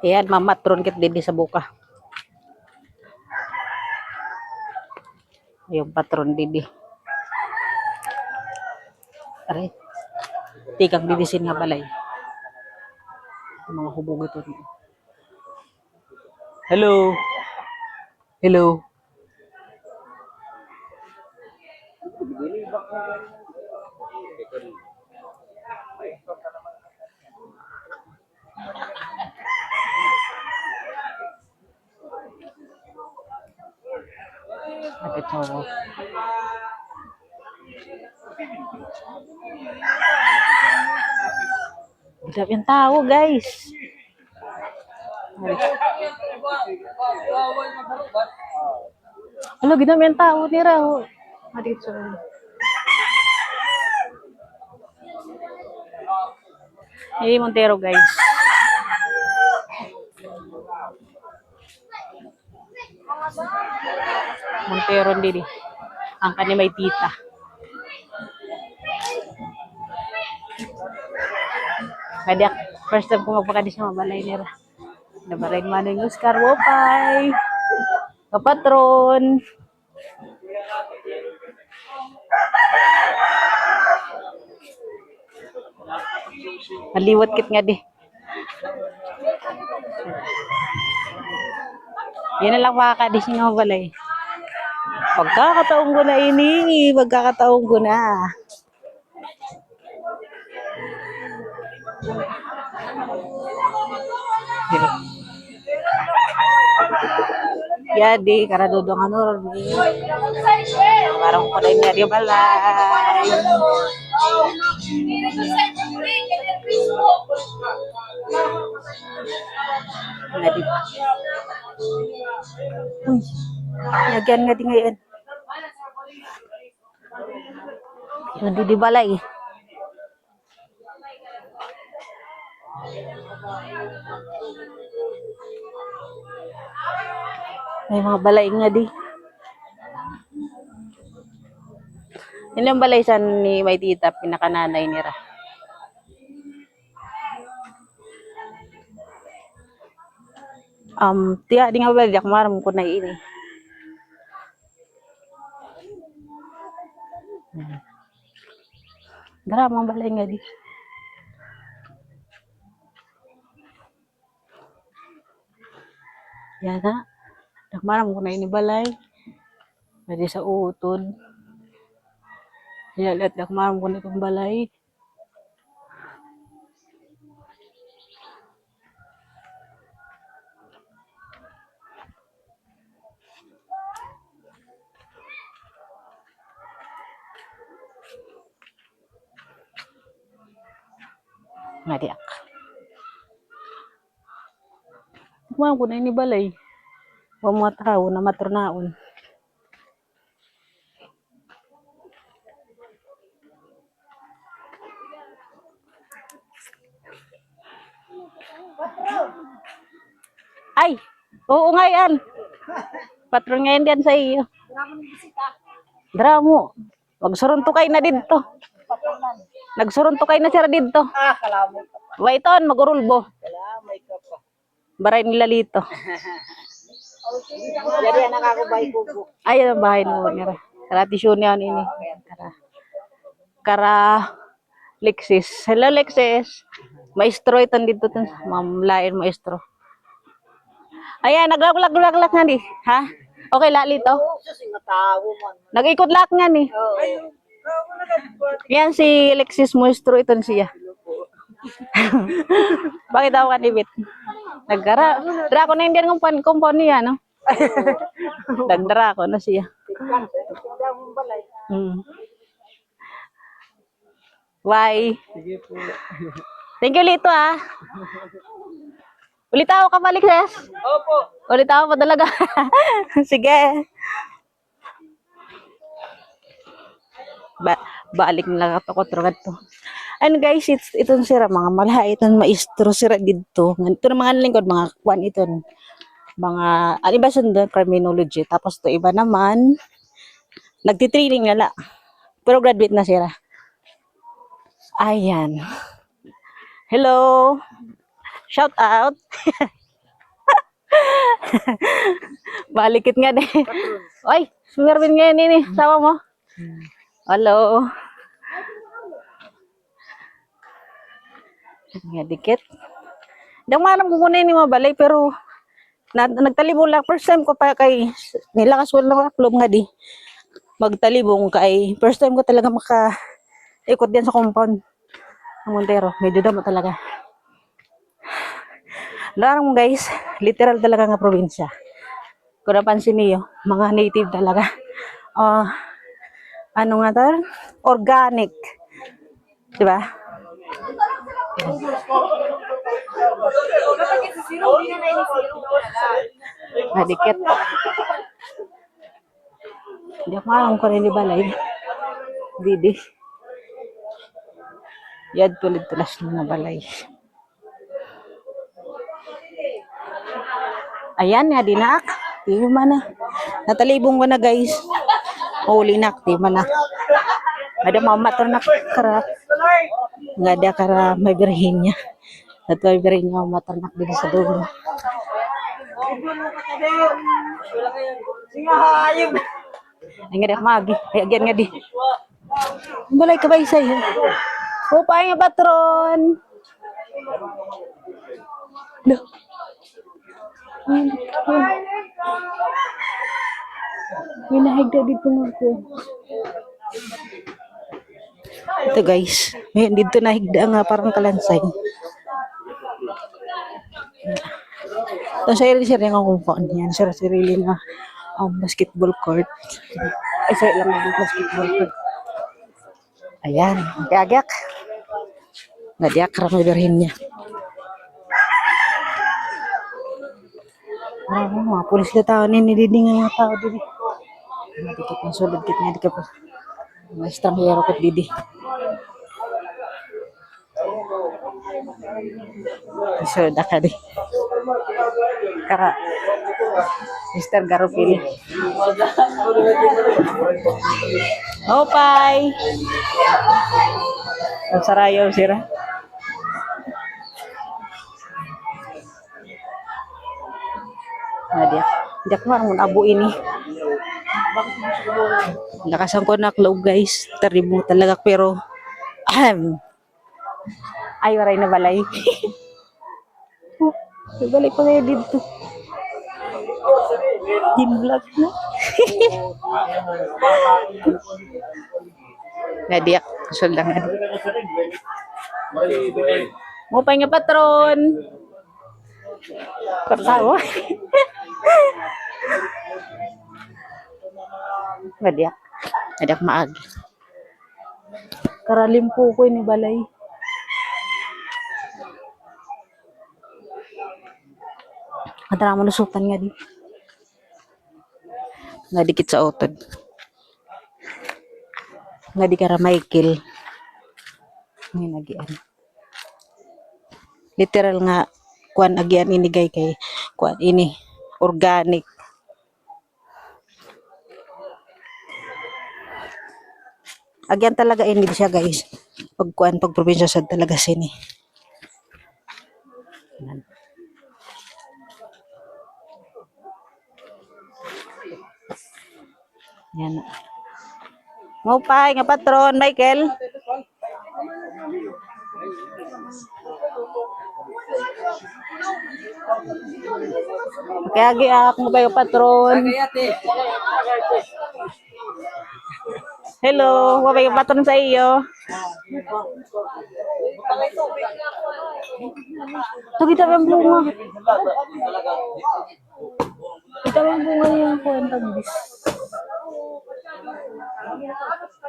Ayan, mamatron kit din sa buka. Yung patron didi. Aray. Tikang didisin nga balay. Mga hubog ito. Hello. Hello. Ito. Gidap yung tao, guys. Halo, gidap yung tao nira. Dito. Hey, Montero, guys. Montero didi. Ang kani may tita. Kaya first time ko magpakadis ng mabalay nila. Nabaray man yung Oscar Wopay. Kapatron. Maliwat kit nga di. Yan na lang makakadis ng mabalay. Pagkakataong ko na ini. Pagkakataong ko na. Ya di karena duduk anu barang pada ini dia balai. Nggak di. Yagan nggak di ngayon. Hindi di balai. May mga balay nga di. Yun yung balay ni may tita, pinakananay nira. Tiya di nga balay, maram ko na ini. Dara mga balay nga di. Yan na. Maram ko na ini balay. Pwede sa utod. Yan at maram ko na itong balay. Ngadiak. Maram ko na ini balay. Huwag mga tao na matronaon. Ay! Oo nga yan. Patron ngayon yan sa iyo. Dramo. Magsuruntukay na dito. Nagsuruntukay na sila dito. Kalamot. Waiton, magurulbo. Kalamay ka pa. Baray nila dito. Jadi anak aku baik kubu. Ay, ang bahay mo. Kara tisyon yan ini. Kara Lexis. Hello, Lexis. Maestro ito dito. Ma'am Lain Maestro. Ayan, naglaglak nga ni. Ha? Okay, lali to. Nag-ikot lak nga ni. Yan si Lexis Maestro ito siya. Bakit ako kanibit? Nagkara. Dra ko na hindi ng kumpon niya, no? Nagdara ko na siya. Why? Thank you, Lito, ah. Ulit ako ka balik, Res? Opo. Ulit ako pa talaga. Sige. Balik na lang ako trogat to. And guys, itong sira mga malha, itong maestro sira dito. Ito na mga lingkod, mga kwan ito. Mga, iba sundan, criminology. Tapos to iba naman, nagtitraining nila. Pero graduate na sila. Ayan. Hello. Shout out. Balikit nga de. Oy, Mervin nga ini, tawa mo. Hello. Nga dikit. Dang manam ko kunin ni mabalay pero nagtalibong lang first time ko pa kay nilakas wala na club nga di. Magtalibong kay first time ko talaga maka ikot diyan sa compound ng Montero. Medyo damo talaga. Larang mo guys, literal talaga nga probinsya. Kung napansin niyo, mga native talaga. Ano nga to? Organic. Diba? Nadikit. Hindi ako alam ko rin balay. Didi. Yad tulid tulas na balay. Ayan, nga dinak. Di man na. Natalibong ko na guys. Huli na, di man na. Ada mamator na kara. Nga ada kara may birhin niya. At may birhin niya mamator na din sa dulo. Ay nga di magi. Ay agyan nga di. Balay ka ba isay? Upay nga patron. Loh. Minahigda dito nga ko. Ito guys, may dito nahigda nga parang kalansay. Ito sa rin siya nga compound yan. Sa sarili na basketball court. Ay, sa lang ng basketball court. Ayan, gagak. Nadiak, ramay berhin niya. Mga pulis na tao nididing nga mga tao didi. Dikit ng sulod kit nga di ka pa. Mga estranghero kat didi. Isulod ka di. Kara. Mr. Garofili. Opay! Ang sarayaw sira. Dia jak marang abo ini. Lakasan ko na club guys. Terrible talaga pero ay waray na balay. Balik pa kayo dito. Ginvlog na. Nadiak kasuldangan. Mo pa nga patron. Pertawa. Nadiak. Nadiak maagi. Karalimpo ko ini balay. Kadra mo nusutan nga di. Nga dikit sa otod. Nga di kara Michael. Nga nagian. Literal nga kuan agian ini gay kay kuan ini organic. Agian talaga ini siya guys. Pag kuan pag probinsya sa talaga sini. Yan. Mo pa nga patron Michael. Kaya giak mo kayo patron. Hello, wa kayo patron sa iyo. Ito kita yung bunga. Kita yung bunga yung kwentang bis.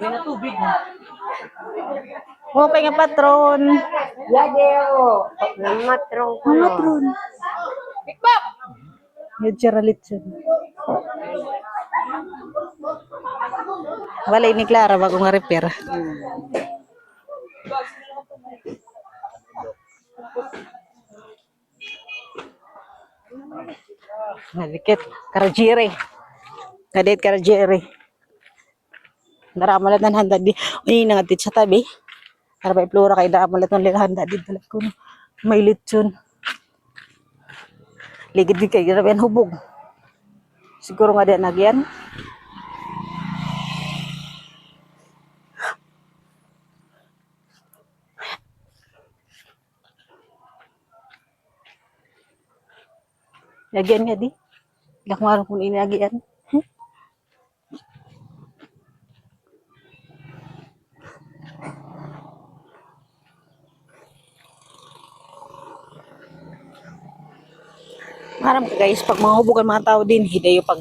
May na tubig na. Mo pa nga patron. Yadeo. Mamatron ko. Matron. Bikbak! Yung charalit siya. Walay ni Clara bago nga repair. Nalikit. Karajiri. Kadit karajiri. Naramalat ng handa di. Uy, nangatit sa tabi. Karabay plura kay naramalat ng handa di. Dalag ko no. May litsyon. Ligid kay grabe ang hubog. Siguro nga din nagyan. Nagyan nga di. Dak maro kun ini nagyan. Maram ka guys, pag mga hubog ang mga tao din, hidayo pag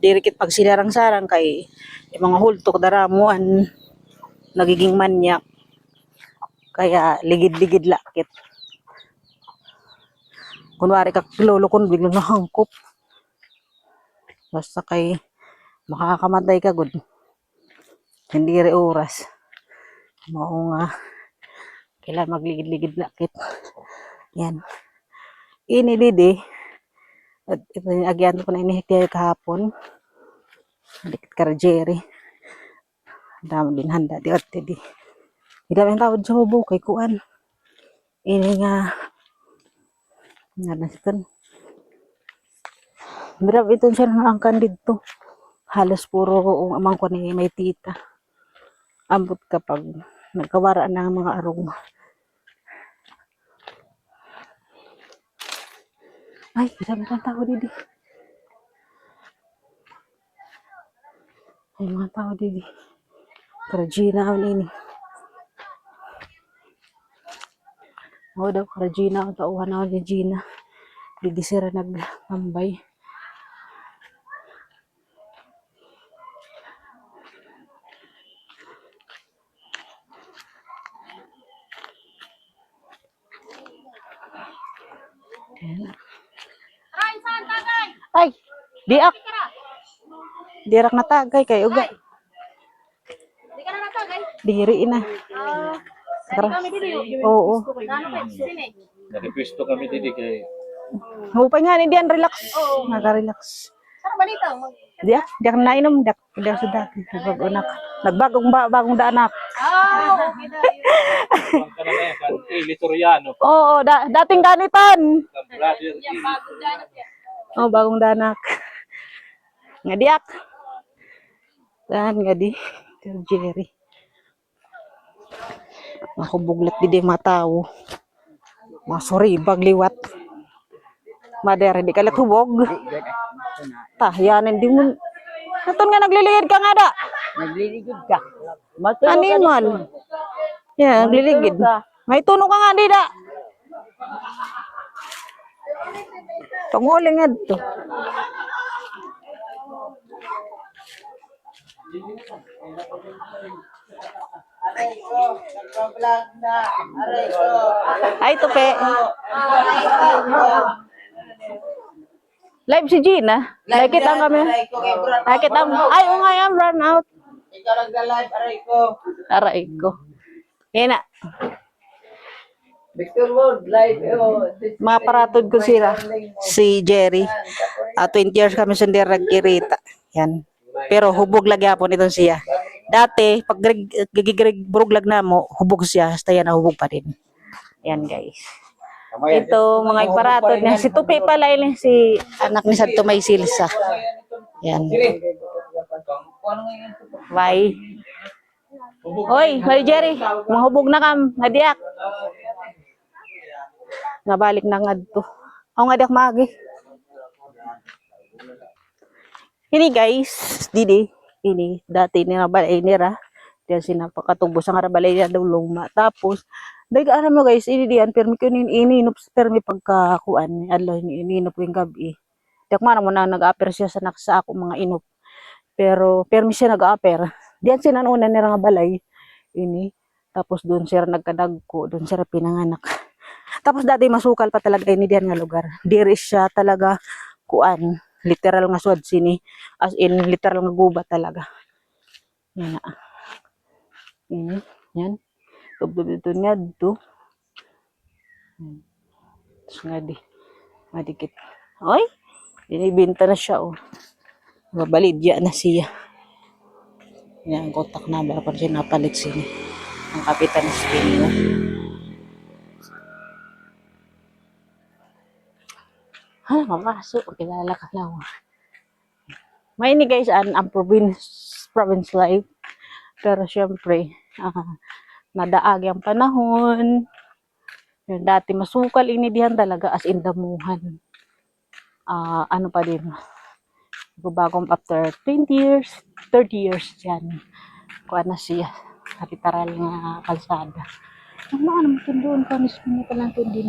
dirikit pag silarang-sarang kay yung mga hultok daramuan nagiging manyak. Kaya ligid-ligid lakit. Kunwari ka lolo kun biglang nahangkop. Basta kay makakamatay ka gud. Hindi ri oras. Mao nga kailangan magligid-ligid lakit. Yan. Ini didi. At ito yung agyan ko na inihikya kahapon. Dikit ka Jerry. Dami din handa di at di. Hindi ang tawad sa hubo kay kuan. Ini nga nasikan. Mirab ito siya nangangkan dito. Halos puro amang ko ni may tita. Ambot kapag nagkawaraan ng mga arong. Ay, marami kang tao didi. Ay, mga tao didi. Karajina ako nini. Oo daw, karajina ako tauhan ako ni Gina. Didi sira nagtambay. Ay, diak. Dirak na tagay kay uga. Di ka na natagay. Diri na. Dari kami dili. Oo. Nag-requesto kami dito kay Hupay nga ni diyan relax. Naga-relax. Saan ba dito? Diak na inom dak. Diak sudah nagunak. Nagbagong daanak. Okay na. ang kanala kan Litoriano, Oo, dating ganitan. kan brother Bagong danap yan. Oh, bagong danak. Nga diak. Saan nga di? Sir Jerry. Makubuglat di mga tao. Masuri, bagliwat. Madere, di kalat hubog. Tahyanin, di mo. Natun nga nagliligid ka nga da. Nagliligid ka. Animal. Yeah, nagliligid. May tunog ka nga di da. Panguling nga dito. Ay, tupe. Live si Gina. Like it ang kami. Like it ang. Ay, o nga yan, run out. Ikaw nagla-live, aray ko. Aray ko. Yan na. Victor Wood, live. Mga paratod ko sila. Si Jerry. 20 years kami sa nagkirita. Yan. Pero hubog lagi po nito siya. Dati, pag buruglag na mo, hubog siya. Hasta yan, hubog pa rin. Yan, guys. Ito, mga paratod niya. Si Tupi pala yun, si anak ni Santo May Silsa. Yan. Bye. Oy, Mari Jerry, mahubog na kam, ngadiak. Nabalik na nga dito. Ako ngadiak maagi. Ini guys, didi, ini dati ni nabalay nira. Diyan sinapakatugbo sa ngarabalay niya daw luma. Tapos, dahil alam mo guys, ini diyan, permi ko ininop, permi pagkakuan. Allah, ininop ko yung gabi. Diyak man mo na nag-aper siya sa ako mga inop. Pero, permi siya nag-aper. Diyan sinanuna nira nga balay. Ini. Tapos doon siya nagkadagko, doon siya pinanganak. Tapos dati masukal pa talaga ini diyan nga lugar. Diri siya talaga kuan, literal nga suwad sini. As in literal nga guba talaga. Yan na. Ini, yan. Tubod ito nga dito. Tapos nga di. Madikit. Oy, binibinta na siya oh. Mabalidya na siya. Yan, kontak number pa siya napalit sini. Ang kapitan ng Spino. Ha, mamasok. Kilala ka lang. May ini guys, ang province life. Pero syempre, nadaag yung panahon. Yung dati masukal ini diyan talaga as in damuhan. Ano pa din, bagong after 20 years, 30 years yan. Kuha na siya. Kapitaral nga kalsada. Ano mo doon? Panis mo niya palang din.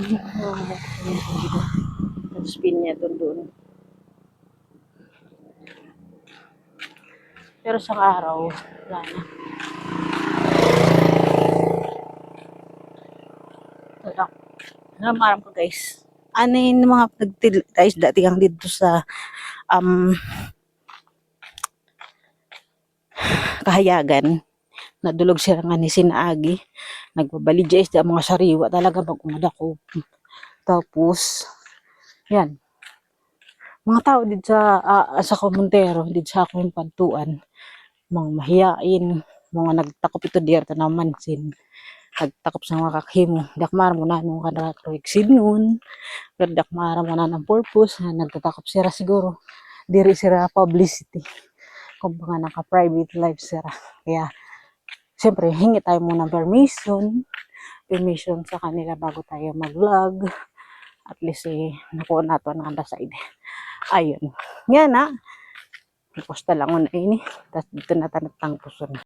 Spin niya doon. Pero sa araw, wala na. Namaram ko guys. Ano yung mga nagtilis dati ang dito sa Kahayagan. Nadulog sila nga ni Sinaagi. Nagbabali dyan sa mga sariwa talaga pag umadako. Tapos, yan. Mga tao dito sa Komontero, dito sa akong pantuan, mga mahiyain, mga nagtakop ito diyan naman sin. Nagtakop sa mga kakhimo. Dakmar mo na nung kanakroiksid nun. Pero dakmar mo na ng purpose. Nagtatakop sila siguro. Diri sila publicity. Kung mga naka-private life sila. Kaya, siyempre, hingi tayo muna permission sa kanila bago tayo mag-vlog. At least, nakuha nato ang other side. Ayun. Yan na. Iposta lang ko na ini. Tapos dito na tanatang puso na.